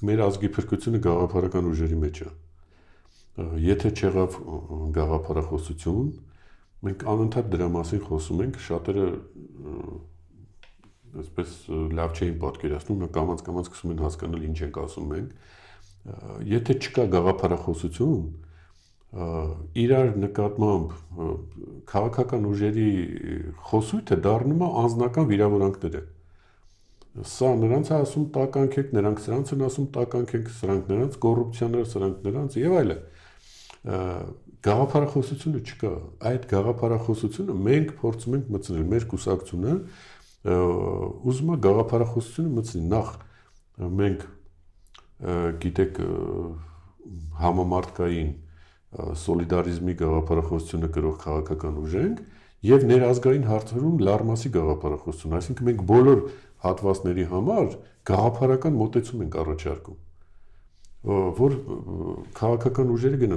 Մեր ազգի փրկությունը գաղափարական ուժերի մեջ է։ Եթե չեղավ գաղափարախոսություն, մենք անընդհատ դրա մասին խոսում ենք, շատերը այսպես լավ չէին պատկերացնում, կամաց սկսում են հասկանալ ինչ ենք ասում մենք։ Եթե չկա գաղափարախոսություն, իրար նկատմամբ քաղաքական ուժերի խոսույթը դառնում է անձնական վիրավորանքներ։ Սա նրանց է ասում տականք եք, նրանք սրանց են ասում տականք եք, սրանք նրանց կոռուպցիաներ, սրանք նրանց եւ այլն։ Գաղափարախոսությունը չկա։ Այդ գաղափարախոսությունը մենք փորձում ենք մտցնել մեր կուսակցությունը ուզում է գաղափարախոսությունը մտցնել նախ մենք գիտեք համամարտկային սոլիդարիզմի գաղափարախոսությունը կրող քաղաքական ուժ ենք եւ ներազգային հարցերում լարմասի գաղափարախոսություն, այսինքն մենք բոլոր հատվածների համար գաղափարական մոտեցում ենք առաջարկում, որ քաղաքական ուժերը գնան